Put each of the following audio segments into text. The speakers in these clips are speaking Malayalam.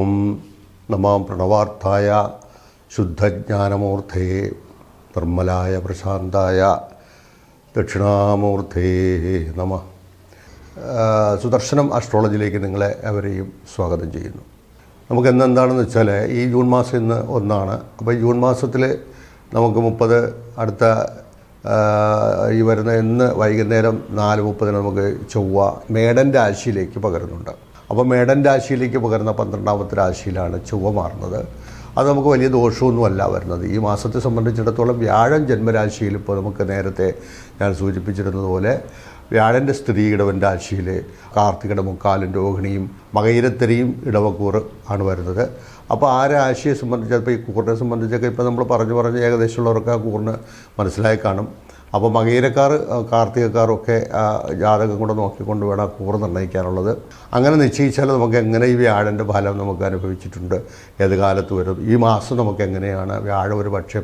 ഓം നമോ പ്രണവാർത്ഥായ ശുദ്ധജ്ഞാനമൂർത്തയെ നിർമ്മലായ പ്രശാന്തായ ദക്ഷിണാമൂർത്തേ നമ. സുദർശനം അസ്ട്രോളജിയിലേക്ക് നിങ്ങളെ അവരെയും സ്വാഗതം ചെയ്യുന്നു. നമുക്ക് എന്താണെന്ന് വെച്ചാൽ ഈ ജൂൺ മാസം ഇന്ന് 1 അപ്പോൾ ജൂൺ മാസത്തിൽ നമുക്ക് 30 അടുത്ത ഈ വരുന്ന ഇന്ന് വൈകുന്നേരം 4:30 നമുക്ക് ചൊവ്വ മേടൻ രാശിയിലേക്ക് പകരുന്നുണ്ട്. അപ്പോൾ മേടൻ രാശിയിലേക്ക് പകരുന്ന 12ാമത്തെ രാശിയിലാണ് ചൊവ്വ മാറുന്നത്. അത് നമുക്ക് വലിയ ദോഷമൊന്നുമല്ല വരുന്നത്. ഈ മാസത്തെ സംബന്ധിച്ചിടത്തോളം വ്യാഴം ജന്മരാശിയിൽ ഇപ്പോൾ നമുക്ക് നേരത്തെ ഞാൻ സൂചിപ്പിച്ചിരുന്നതുപോലെ വ്യാഴൻ്റെ സ്ഥിതി ഇടവൻ രാശിയിൽ കാർത്തികയുടെ മുക്കാലും രോഹിണിയും മകയിരത്തരിയും ഇടവക്കൂറ് ആണ് വരുന്നത്. അപ്പോൾ ആ രാശിയെ സംബന്ധിച്ച് ഇപ്പോൾ ഈ കൂറിനെ സംബന്ധിച്ചൊക്കെ ഇപ്പോൾ നമ്മൾ പറഞ്ഞ് ഏകദേശമുള്ളവർക്ക് ആ കൂറിന് മനസ്സിലായി കാണും. അപ്പോൾ മകയിരക്കാർ കാർത്തികക്കാരൊക്കെ ജാതകം കൂടെ നോക്കിക്കൊണ്ട് വേണം ആ കൂറ് നിർണ്ണയിക്കാനുള്ളത്. അങ്ങനെ നിശ്ചയിച്ചാൽ നമുക്ക് എങ്ങനെ ഈ വ്യാഴൻ്റെ ഫലം നമുക്ക് അനുഭവിച്ചിട്ടുണ്ട്, ഏത് കാലത്ത് വരും, ഈ മാസം നമുക്ക് എങ്ങനെയാണ് വ്യാഴം ഒരു പക്ഷേ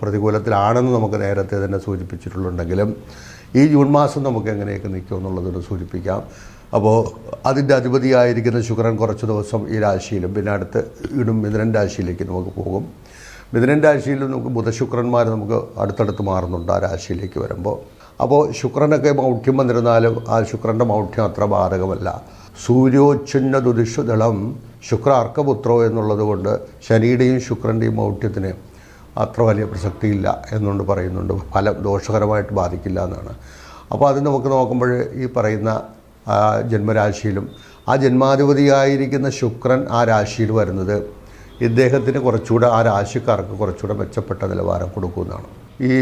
പ്രതികൂലത്തിലാണെന്ന് നമുക്ക് നേരത്തെ തന്നെ സൂചിപ്പിച്ചിട്ടുണ്ടെങ്കിലും ഈ ജൂൺ മാസം നമുക്ക് എങ്ങനെയൊക്കെ നിൽക്കും എന്നുള്ളതൊന്ന് സൂചിപ്പിക്കാം. അപ്പോൾ അതിൻ്റെ അധിപതിയായിരിക്കുന്ന ശുക്രൻ കുറച്ച് ദിവസം ഈ രാശിയിലും പിന്നെ അടുത്ത് മിഥുനൻ രാശിയിലേക്ക് നമുക്ക് പോകും. മിഥുനൻ രാശിയിൽ നമുക്ക് ബുധശുക്രന്മാർ നമുക്ക് അടുത്തടുത്ത് മാറുന്നുണ്ട് ആ രാശിയിലേക്ക് വരുമ്പോൾ. അപ്പോൾ ശുക്രനൊക്കെ മൗഢ്യം വന്നിരുന്നാലും ആ ശുക്രൻ്റെ മൗഢ്യം അത്ര ബാധകമല്ല. സൂര്യോച്ഛന്ന ദുദിഷുദളം ശുക്ര അർക്കപുത്രോ എന്നുള്ളത് കൊണ്ട് ശനിയുടെയും ശുക്രൻ്റെയും മൗഢ്യത്തിന് അത്ര വലിയ പ്രസക്തിയില്ല എന്നുകൊണ്ട് പറയുന്നുണ്ട്. ഫലം ദോഷകരമായിട്ട് ബാധിക്കില്ല എന്നാണ്. അപ്പോൾ അത് നമുക്ക് നോക്കുമ്പോൾ ഈ പറയുന്ന ജന്മരാശിയിലും ആ ജന്മാധിപതിയായിരിക്കുന്ന ശുക്രൻ ആ രാശിയിൽ വരുന്നത് ഇദ്ദേഹത്തിന് കുറച്ചുകൂടെ ആ രാശിക്കാർക്ക് കുറച്ചുകൂടെ മെച്ചപ്പെട്ട നിലവാരം കൊടുക്കുന്നതാണ്. ഈ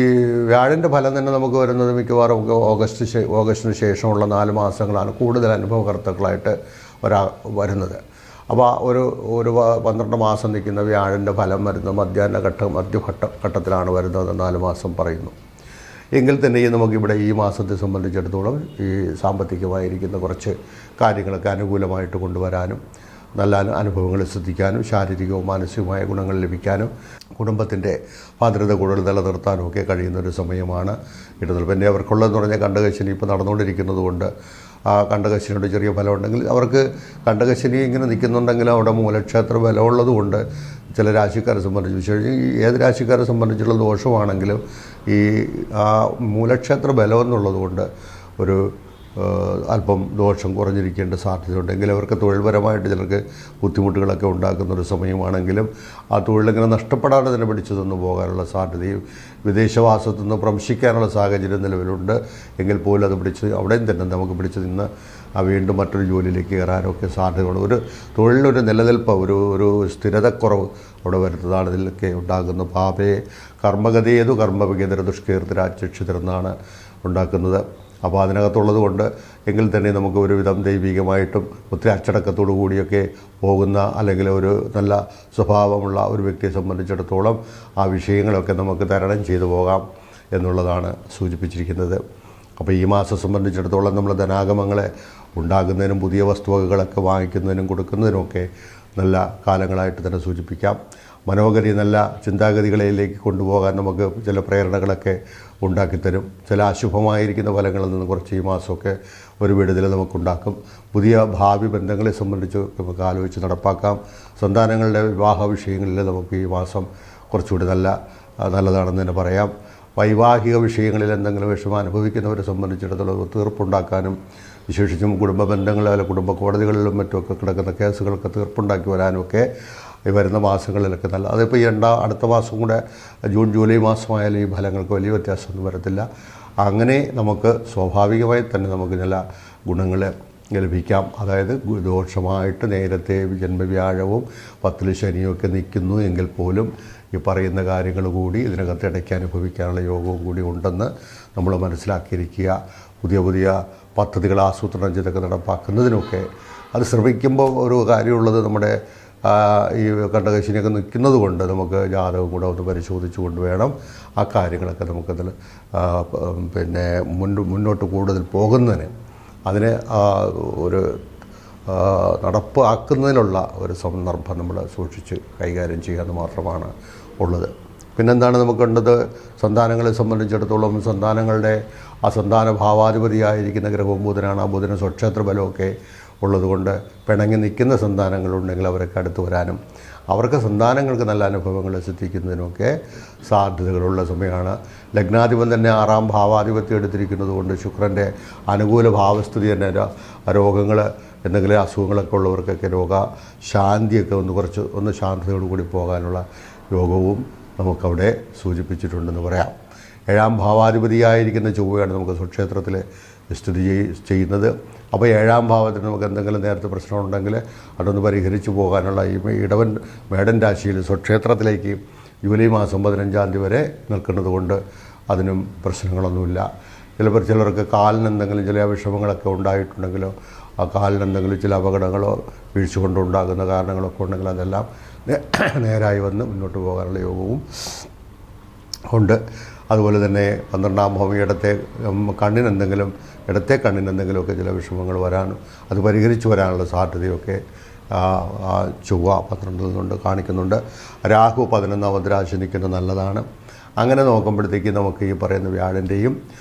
വ്യാഴൻ്റെ ഫലം തന്നെ നമുക്ക് വരുന്നത് മിക്കവാറും ഓഗസ്റ്റിന് ശേഷമുള്ള 4 മാസങ്ങളാണ് കൂടുതൽ അനുഭവകർത്താക്കളായിട്ട് വരുന്നത്. അപ്പോൾ ഒരു 12 മാസം നിൽക്കുന്ന വ്യാഴൻ്റെ ഫലം വരുന്നത് മധ്യഘട്ടത്തിലാണ് വരുന്നത് 4 മാസം പറയുന്നു. എങ്കിൽ തന്നെയും നമുക്കിവിടെ ഈ മാസത്തെ സംബന്ധിച്ചിടത്തോളം ഈ സാമ്പത്തികമായിരിക്കുന്ന കുറച്ച് കാര്യങ്ങളൊക്കെ അനുകൂലമായിട്ട് കൊണ്ടുവരാനും നല്ല അനുഭവങ്ങൾ ശ്രദ്ധിക്കാനും ശാരീരികവും മാനസികവുമായ ഗുണങ്ങൾ ലഭിക്കാനും കുടുംബത്തിൻ്റെ ഭദ്രത കൂടുതൽ നിലനിർത്താനും ഒക്കെ കഴിയുന്നൊരു സമയമാണ് കിട്ടുന്നത്. പിന്നെ അവർക്കുള്ളതെന്ന് പറഞ്ഞാൽ കണ്ടകശനി ഇപ്പോൾ നടന്നുകൊണ്ടിരിക്കുന്നത് കൊണ്ട് ആ കണ്ടകശനിയുടെ ചെറിയ ഫലമുണ്ടെങ്കിൽ അവർക്ക് കണ്ടകശനി ഇങ്ങനെ നിൽക്കുന്നുണ്ടെങ്കിലും അവിടെ മൂലക്ഷേത്ര ബലമുള്ളത് കൊണ്ട് ചില രാശിക്കാരെ സംബന്ധിച്ച് വിശേഷിച്ച് ഏത് രാശിക്കാരെ സംബന്ധിച്ചുള്ള ദോഷമാണെങ്കിലും ഈ ആ മൂലക്ഷേത്ര ബലം എന്നുള്ളത് കൊണ്ട് ഒരു അല്പം ദോഷം കുറഞ്ഞിരിക്കേണ്ട സാധ്യതയുണ്ടെങ്കിൽ അവർക്ക് തൊഴിൽപരമായിട്ട് ചിലർക്ക് ബുദ്ധിമുട്ടുകളൊക്കെ ഉണ്ടാക്കുന്നൊരു സമയമാണെങ്കിലും ആ തൊഴിലിങ്ങനെ നഷ്ടപ്പെടാതെ തന്നെ പിടിച്ചു തന്നു പോകാനുള്ള സാധ്യതയും വിദേശവാസത്തു നിന്ന് ഭ്രംശിക്കാനുള്ള സാഹചര്യം നിലവിലുണ്ട്. എങ്കിൽ പോലും അത് അവിടെയും തന്നെ നമുക്ക് പിടിച്ചു നിന്ന് വീണ്ടും മറ്റൊരു ജോലിയിലേക്ക് കയറാനൊക്കെ സാധ്യതയുണ്ട്. ഒരു തൊഴിലിനൊരു നിലനിൽപ്പ് ഒരു സ്ഥിരതക്കുറവ് അവിടെ വരുന്നതാണ് ഇതിലൊക്കെ ഉണ്ടാകുന്ന പാപയെ കർമ്മഗതയേതു കർമ്മവികേതര ദുഷ്കീർത്തിരാചക്ഷിതരെന്നാണ് ഉണ്ടാക്കുന്നത്. അപ്പോൾ അതിനകത്തുള്ളത് കൊണ്ട് എങ്കിൽ തന്നെ നമുക്ക് ഒരുവിധം ദൈവികമായിട്ടും ഒത്തിരി അച്ചടക്കത്തോടു കൂടിയൊക്കെ പോകുന്ന അല്ലെങ്കിൽ ഒരു നല്ല സ്വഭാവമുള്ള ഒരു വ്യക്തിയെ സംബന്ധിച്ചിടത്തോളം ആ വിഷയങ്ങളൊക്കെ നമുക്ക് തരണം ചെയ്തു പോകാം എന്നുള്ളതാണ് സൂചിപ്പിച്ചിരിക്കുന്നത്. അപ്പോൾ ഈ മാസം സംബന്ധിച്ചിടത്തോളം നമ്മൾ ധനാഗമങ്ങളെ ഉണ്ടാകുന്നതിനും പുതിയ വസ്തുവകകളൊക്കെ വാങ്ങിക്കുന്നതിനും കൊടുക്കുന്നതിനുമൊക്കെ നല്ല കാലങ്ങളായിട്ട് തന്നെ സൂചിപ്പിക്കാം. മനോഗതി നല്ല ചിന്താഗതികളിലേക്ക് കൊണ്ടുപോകാൻ നമുക്ക് ചില പ്രേരണകളൊക്കെ ഉണ്ടാക്കിത്തരും. ചില അശുഭമായിരിക്കുന്ന ഫലങ്ങളിൽ നിന്ന് കുറച്ച് ഈ മാസമൊക്കെ ഒരു വിടുതൽ നമുക്കുണ്ടാക്കും. പുതിയ ഭാവി ബന്ധങ്ങളെ സംബന്ധിച്ച് നമുക്ക് ആലോചിച്ച് നടപ്പാക്കാം. സന്താനങ്ങളുടെ വിവാഹ വിഷയങ്ങളിൽ നമുക്ക് ഈ മാസം കുറച്ചുകൂടി നല്ലതാണെന്ന് തന്നെ പറയാം. വൈവാഹിക വിഷയങ്ങളിൽ എന്തെങ്കിലും വിഷമം അനുഭവിക്കുന്നവരെ സംബന്ധിച്ചിടത്തോളം തീർപ്പുണ്ടാക്കാനും വിശേഷിച്ചും കുടുംബ ബന്ധങ്ങളിൽ അല്ല കുടുംബ കോടതികളിലും മറ്റുമൊക്കെ കിടക്കുന്ന കേസുകളൊക്കെ തീർപ്പുണ്ടാക്കി വരാനുമൊക്കെ ഈ വരുന്ന മാസങ്ങളിലൊക്കെ അതിപ്പോൾ ഈ അടുത്ത മാസം കൂടെ ജൂൺ ജൂലൈ മാസമായാലും ഈ ഫലങ്ങൾക്ക് വലിയ വ്യത്യാസമൊന്നും വരത്തില്ല. അങ്ങനെ നമുക്ക് സ്വാഭാവികമായി തന്നെ നമുക്ക് ചില ഗുണങ്ങൾ ലഭിക്കാം. അതായത് ദോഷമായിട്ട് നേരത്തെ ജന്മവ്യാഴവും 10ൽ ശനിയൊക്കെ നിൽക്കുന്നു എങ്കിൽ പോലും ഈ പറയുന്ന കാര്യങ്ങൾ കൂടി ഇതിനകത്ത് ഇടയ്ക്ക് അനുഭവിക്കാനുള്ള യോഗവും കൂടി ഉണ്ടെന്ന് നമ്മൾ മനസ്സിലാക്കിയിരിക്കുക. പുതിയ പദ്ധതികൾ ആസൂത്രണം ചെയ്തൊക്കെ നടപ്പാക്കുന്നതിനൊക്കെ അത് ശ്രമിക്കുമ്പോൾ ഒരു കാര്യമുള്ളത് നമ്മുടെ ഈ കണ്ടകശനിയൊക്കെ നിൽക്കുന്നത് കൊണ്ട് നമുക്ക് ജാതകം കൂടെ ഒന്ന് പരിശോധിച്ച് കൊണ്ട് വേണം ആ കാര്യങ്ങളൊക്കെ നമുക്കതിൽ പിന്നെ മുന്നോട്ട് കൂടുതൽ പോകുന്നതിന് അതിനെ ഒരു നടപ്പാക്കുന്നതിനുള്ള ഒരു സന്ദർഭം നമ്മൾ സൂക്ഷിച്ച് കൈകാര്യം ചെയ്യാമെന്ന് മാത്രമാണ് ഉള്ളത്. പിന്നെന്താണ് നമുക്ക് കണ്ടത്? സന്താനങ്ങളെ സംബന്ധിച്ചിടത്തോളം സന്താനങ്ങളുടെ ആ സന്താന ഭാവാധിപതിയായിരിക്കുന്ന ഗ്രഹവും ബുധനാണ്. ആ ബുധന് സ്വക്ഷേത്ര ബലമൊക്കെ ഉള്ളതുകൊണ്ട് പിണങ്ങി നിൽക്കുന്ന സന്താനങ്ങളുണ്ടെങ്കിൽ അവരൊക്കെ അടുത്ത് വരാനും അവർക്ക് സന്താനങ്ങൾക്ക് നല്ല അനുഭവങ്ങൾ സിദ്ധിക്കുന്നതിനൊക്കെ സാധ്യതകളുള്ള സമയമാണ്. ലഗ്നാധിപൻ തന്നെ 6ാം ഭാവാധിപത്യം എടുത്തിരിക്കുന്നത് കൊണ്ട് ശുക്രൻ്റെ അനുകൂല ഭാവസ്ഥിതി തന്നെ രോഗങ്ങൾ എന്തെങ്കിലും അസുഖങ്ങളൊക്കെ ഉള്ളവർക്കൊക്കെ രോഗശാന്തിയൊക്കെ ഒന്ന് ശാന്തതയോടുകൂടി പോകാനുള്ള യോഗവും നമുക്കവിടെ സൂചിപ്പിച്ചിട്ടുണ്ടെന്ന് പറയാം. 7ാം ഭാവാധിപതിയായിരിക്കുന്ന ചൊവ്വയാണ് നമുക്ക് സ്വക്ഷേത്രത്തിൽ സ്ഥിതി ചെയ്യുന്നത്. അപ്പോൾ 7ാം ഭാവത്തിൽ നമുക്ക് എന്തെങ്കിലും നേരത്തെ പ്രശ്നമുണ്ടെങ്കിൽ അതൊന്ന് പരിഹരിച്ചു പോകാനുള്ള ഈ ഇടവൻ മേടൻ രാശിയിൽ സ്വക്ഷേത്രത്തിലേക്ക് ജൂലൈ മാസം 15-ാം തീയതി വരെ നിൽക്കുന്നത് കൊണ്ട് അതിനും പ്രശ്നങ്ങളൊന്നുമില്ല. ചിലർക്ക് കാലിന് എന്തെങ്കിലും ചില വിഷമങ്ങളൊക്കെ ഉണ്ടായിട്ടുണ്ടെങ്കിലോ ആ കാലിന് എന്തെങ്കിലും ചില അപകടങ്ങളോ വീഴ്ച കൊണ്ടുണ്ടാകുന്ന കാരണങ്ങളൊക്കെ ഉണ്ടെങ്കിൽ അതെല്ലാം നേരായി വന്ന് മുന്നോട്ട് പോകാനുള്ള യോഗവും ഉണ്ട്. അതുപോലെ തന്നെ 12ാം ഭാവം ഇടത്തെ കണ്ണിനെന്തെങ്കിലുമൊക്കെ ചില വിഷമങ്ങൾ വരാനും അത് പരിഹരിച്ചു വരാനുള്ള സാധ്യതയൊക്കെ ചൊവ്വ 12ൽ നിന്നുണ്ട് കാണിക്കുന്നുണ്ട്. രാഹു 11ാമത് രാശി നിൽക്കുന്നത് നല്ലതാണ്. അങ്ങനെ നോക്കുമ്പോഴത്തേക്ക് നമുക്ക് ഈ പറയുന്ന വ്യാഴൻ്റെയും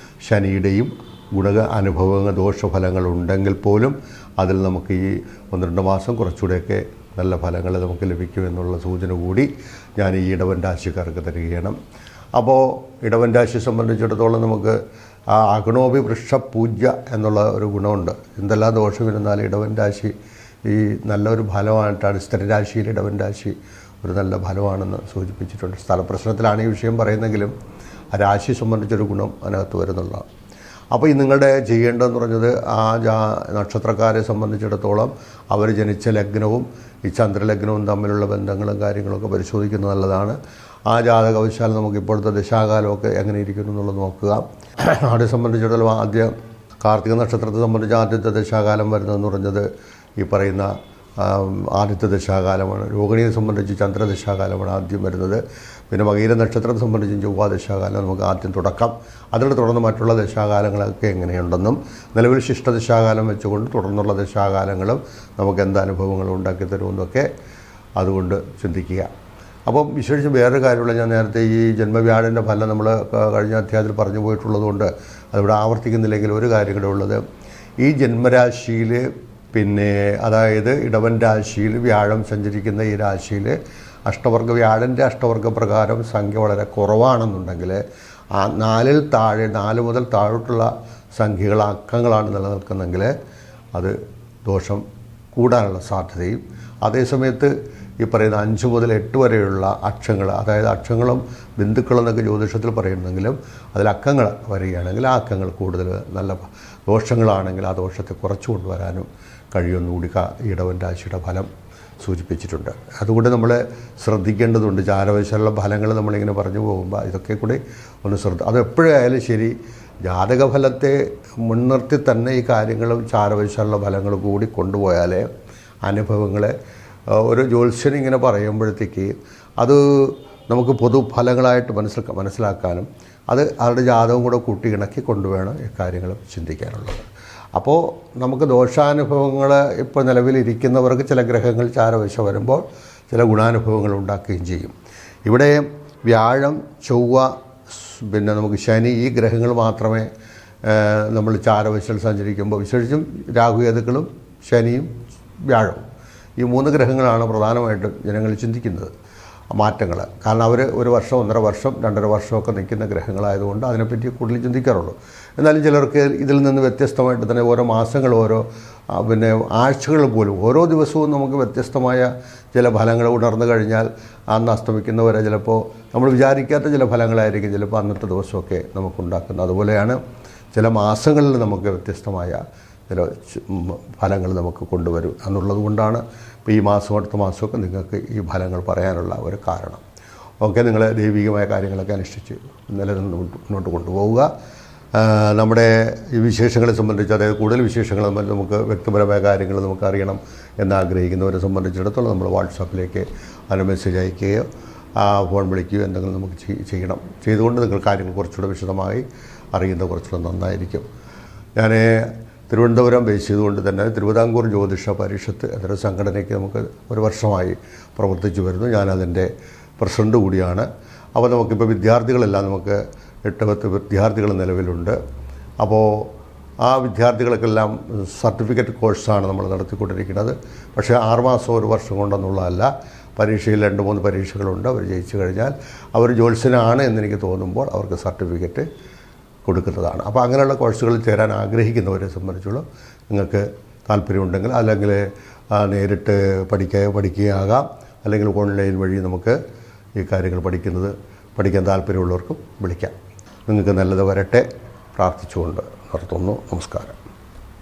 ശനിയുടെയും അനുഭവങ്ങൾ ദോഷഫലങ്ങൾ ഉണ്ടെങ്കിൽ പോലും അതിൽ നമുക്ക് ഈ 12 മാസം കുറച്ചുകൂടെയൊക്കെ നല്ല ഫലങ്ങൾ നമുക്ക് ലഭിക്കുമെന്നുള്ള സൂചന കൂടി ഞാൻ ഈ ഇടവൻ രാശിക്കാർക്ക് തരികയാണ്. അപ്പോൾ ഇടവൻ രാശിയെ സംബന്ധിച്ചിടത്തോളം നമുക്ക് അഗ്നോപി വൃക്ഷപൂജ്യ എന്നുള്ള ഒരു ഗുണമുണ്ട്. എന്തെല്ലാം ദോഷമിരുന്നാലും ഇടവൻ രാശി ഈ നല്ലൊരു ഫലമായിട്ടാണ് സ്ഥിരരാശിയിൽ ഇടവൻ രാശി ഒരു നല്ല ഫലമാണെന്ന് സൂചിപ്പിച്ചിട്ടുണ്ട്. സ്ഥലപ്രശ്നത്തിലാണ് ഈ വിഷയം പറയുന്നെങ്കിലും ആ രാശി സംബന്ധിച്ചൊരു ഗുണം അതിനകത്ത് വരുന്നുള്ളതാണ്. അപ്പോൾ ഈ നിങ്ങളുടെ ചെയ്യേണ്ടതെന്ന് പറഞ്ഞത് നക്ഷത്രക്കാരെ സംബന്ധിച്ചിടത്തോളം അവർ ജനിച്ച ലഗ്നവും ഈ ചന്ദ്രലഗ്നവും തമ്മിലുള്ള ബന്ധങ്ങളും കാര്യങ്ങളൊക്കെ പരിശോധിക്കുന്നത് നല്ലതാണ്. ആ ജാതകവശാൽ നമുക്ക് ഇപ്പോഴത്തെ ദശാകാലമൊക്കെ എങ്ങനെ ഇരിക്കുന്നു എന്നുള്ളത് നോക്കുക. അവിടെ സംബന്ധിച്ചിടത്തോളം ആദ്യം കാർത്തിക നക്ഷത്രത്തെ സംബന്ധിച്ച് ആദ്യത്തെ ദശാകാലം വരുന്നതെന്ന് പറഞ്ഞത് ഈ പറയുന്ന ആദ്യത്തെ ദശാകാലമാണ്. രോഹിണിയെ സംബന്ധിച്ച് ചന്ദ്രദശാകാലമാണ് ആദ്യം വരുന്നത്. പിന്നെ മകീര നക്ഷത്രത്തെ സംബന്ധിച്ച് ചൊവ്വ ദശാകാലം നമുക്ക് ആദ്യം തുടക്കം. അതിനെ തുടർന്ന് മറ്റുള്ള ദശാകാലങ്ങളൊക്കെ എങ്ങനെയുണ്ടെന്നും നിലവിൽ ശിഷ്ടദശാകാലം വെച്ചുകൊണ്ട് തുടർന്നുള്ള ദശാകാലങ്ങളും നമുക്ക് എന്ത് അനുഭവങ്ങൾ ഉണ്ടാക്കി തരുമെന്നൊക്കെ അതുകൊണ്ട് ചിന്തിക്കുക. അപ്പം വിശേഷിച്ച് വേറൊരു കാര്യമുള്ള, ഞാൻ നേരത്തെ ഈ ജന്മവ്യാഴൻ്റെ ഫലം നമ്മൾ കഴിഞ്ഞ അധ്യായത്തിൽ പറഞ്ഞു പോയിട്ടുള്ളതുകൊണ്ട് അതിവിടെ ആവർത്തിക്കുന്നില്ലെങ്കിൽ ഒരു കാര്യം കൂടെ ഉള്ളത്, ഈ ജന്മരാശിയിൽ പിന്നെ അതായത് ഇടവൻ രാശിയിൽ വ്യാഴം സഞ്ചരിക്കുന്ന ഈ രാശിയിൽ വ്യാഴൻ്റെ അഷ്ടവർഗ പ്രകാരം സംഖ്യ വളരെ കുറവാണെന്നുണ്ടെങ്കിൽ 4 മുതൽ താഴോട്ടുള്ള സംഖ്യകൾ അക്കങ്ങളാണ് നിലനിൽക്കുന്നെങ്കിൽ അത് ദോഷം കൂടാനുള്ള സാധ്യതയും, അതേസമയത്ത് ഈ പറയുന്ന 5 മുതൽ 8 വരെയുള്ള അക്ഷങ്ങൾ, അതായത് അക്ഷങ്ങളും ബിന്ദുക്കളെന്നൊക്കെ ജ്യോതിഷത്തിൽ പറയുന്നെങ്കിലും അതിൽ അക്കങ്ങൾ വരികയാണെങ്കിൽ ആ അക്കങ്ങൾ കൂടുതൽ നല്ല ദോഷങ്ങളാണെങ്കിൽ ആ ദോഷത്തെ കുറച്ചു കൊണ്ടുവരാനും കഴിയുമെന്നുകൂടി ഇടവൻ രാശിയുടെ ഫലം സൂചിപ്പിച്ചിട്ടുണ്ട്. അതുകൊണ്ട് നമ്മൾ ശ്രദ്ധിക്കേണ്ടതുണ്ട്. ചാരവശാലുള്ള ഫലങ്ങൾ നമ്മളിങ്ങനെ പറഞ്ഞു പോകുമ്പോൾ ഇതൊക്കെ കൂടി ഒന്ന് അത് എപ്പോഴായാലും ശരി ജാതകഫലത്തെ മുൻനിർത്തി തന്നെ ഈ കാര്യങ്ങളും ചാരവശാലുള്ള ഫലങ്ങൾ കൂടി കൊണ്ടുപോയാലേ അനുഭവങ്ങളെ ഒരു ജ്യോത്സ്യൻ ഇങ്ങനെ പറയുമ്പോഴത്തേക്ക് അത് നമുക്ക് പൊതുഫലങ്ങളായിട്ട് മനസ്സിലാക്കാനും അത് അവരുടെ ജാതകം കൂടെ കൂട്ടി ഇണക്കി കൊണ്ടുവേണം ഈ കാര്യങ്ങൾ ചിന്തിക്കാനുള്ളത്. അപ്പോൾ നമുക്ക് ദോഷാനുഭവങ്ങൾ ഇപ്പോൾ നിലവിലിരിക്കുന്നവർക്ക് ചില ഗ്രഹങ്ങൾ ചാരവശം വരുമ്പോൾ ചില ഗുണാനുഭവങ്ങൾ ഉണ്ടാക്കുകയും ചെയ്യും. ഇവിടെ വ്യാഴം, ചൊവ്വ, പിന്നെ നമുക്ക് ശനി, ഈ ഗ്രഹങ്ങൾ മാത്രമേ നമ്മൾ ചാരവശൽ സഞ്ചരിക്കുമ്പോൾ, വിശേഷിച്ചും രാഹുകേതുക്കളും ശനിയും വ്യാഴവും, ഈ 3 ഗ്രഹങ്ങളാണ് പ്രധാനമായിട്ടും ജനങ്ങൾ ചിന്തിക്കുന്നത് മാറ്റങ്ങൾ. കാരണം അവർ 1 വർഷം, 1.5 വർഷം, 2.5 വർഷമൊക്കെ നിൽക്കുന്ന ഗ്രഹങ്ങളായതുകൊണ്ട് അതിനെപ്പറ്റി കൂടുതൽ ചിന്തിക്കാറുള്ളൂ. എന്നാലും ചിലർക്ക് ഇതിൽ നിന്ന് വ്യത്യസ്തമായിട്ട് തന്നെ ഓരോ മാസങ്ങൾ, പിന്നെ ആഴ്ചകൾ പോലും ഓരോ ദിവസവും നമുക്ക് വ്യത്യസ്തമായ ചില ഫലങ്ങൾ ഉണർന്നു കഴിഞ്ഞാൽ അന്ന് അസ്തമിക്കുന്നവരെ ചിലപ്പോൾ നമ്മൾ വിചാരിക്കാത്ത ചില ഫലങ്ങളായിരിക്കും ചിലപ്പോൾ അന്നത്തെ ദിവസമൊക്കെ നമുക്കുണ്ടാക്കുന്നത്. അതുപോലെയാണ് ചില മാസങ്ങളിൽ നമുക്ക് വ്യത്യസ്തമായ ചില ഫലങ്ങൾ നമുക്ക് കൊണ്ടുവരും എന്നുള്ളത് കൊണ്ടാണ് ഇപ്പോൾ ഈ മാസം അടുത്ത മാസമൊക്കെ നിങ്ങൾക്ക് ഈ ഫലങ്ങൾ പറയാനുള്ള ഒരു കാരണം. ഓക്കെ, നിങ്ങൾ ദൈവികമായ കാര്യങ്ങളൊക്കെ അനുഷ്ഠിച്ച് നിലനിന്ന് മുന്നോട്ട് കൊണ്ടുപോവുക. നമ്മുടെ ഈ വിശേഷങ്ങളെ സംബന്ധിച്ച്, അതായത് കൂടുതൽ വിശേഷങ്ങൾ നമുക്ക് വ്യക്തിപരമായ കാര്യങ്ങൾ നമുക്ക് അറിയണം എന്നാഗ്രഹിക്കുന്നവരെ സംബന്ധിച്ചിടത്തോളം നമ്മൾ വാട്സാപ്പിലേക്ക് അതിന് മെസ്സേജ് അയക്കുകയോ ഫോൺ വിളിക്കുകയോ എന്തെങ്കിലും നമുക്ക് ചെയ്യണം. ചെയ്തുകൊണ്ട് നിങ്ങൾ കാര്യങ്ങൾ കുറച്ചുകൂടെ വിശദമായി അറിയുന്നത് കുറച്ചുകൂടെ നന്നായിരിക്കും. ഞാൻ തിരുവനന്തപുരം ബേസ് ചെയ്തുകൊണ്ട് തന്നെ തിരുവിതാംകൂർ ജ്യോതിഷ പരിഷത്ത് എന്നൊരു സംഘടനയ്ക്ക് നമുക്ക് 1 വർഷമായി പ്രവർത്തിച്ചു വരുന്നു. ഞാനതിൻ്റെ പ്രസിഡൻ്റ് കൂടിയാണ്. അപ്പോൾ നമുക്കിപ്പോൾ വിദ്യാർത്ഥികളെല്ലാം നമുക്ക് 8-10 വിദ്യാർത്ഥികൾ നിലവിലുണ്ട്. അപ്പോൾ ആ വിദ്യാർത്ഥികൾക്കെല്ലാം സർട്ടിഫിക്കറ്റ് കോഴ്സാണ് നമ്മൾ നടത്തിക്കൊണ്ടിരിക്കുന്നത്. പക്ഷേ 6 മാസം 1 വർഷം കൊണ്ടെന്നുള്ളതല്ല. പരീക്ഷയിൽ 2-3 പരീക്ഷകളുണ്ട്. അവർ ജയിച്ചു കഴിഞ്ഞാൽ അവർ ജ്യോത്സ്യനാണ് എന്നെനിക്ക് തോന്നുമ്പോൾ അവർക്ക് സർട്ടിഫിക്കറ്റ് കൊടുക്കുന്നതാണ്. അപ്പോൾ അങ്ങനെയുള്ള കോഴ്സുകളിൽ ചേരാൻ ആഗ്രഹിക്കുന്നവരെ സംബന്ധിച്ചുള്ള നിങ്ങൾക്ക് താല്പര്യമുണ്ടെങ്കിൽ, അല്ലെങ്കിൽ നേരിട്ട് പഠിക്കുകയാകാം, അല്ലെങ്കിൽ ഓൺലൈൻ വഴി നമുക്ക് ഈ കാര്യങ്ങൾ പഠിക്കാൻ താല്പര്യമുള്ളവർക്കും വിളിക്കാം. നിങ്ങൾക്ക് നല്ലത് വരട്ടെ പ്രാർത്ഥിച്ചുകൊണ്ട് നിർത്തുന്നു. നമസ്കാരം.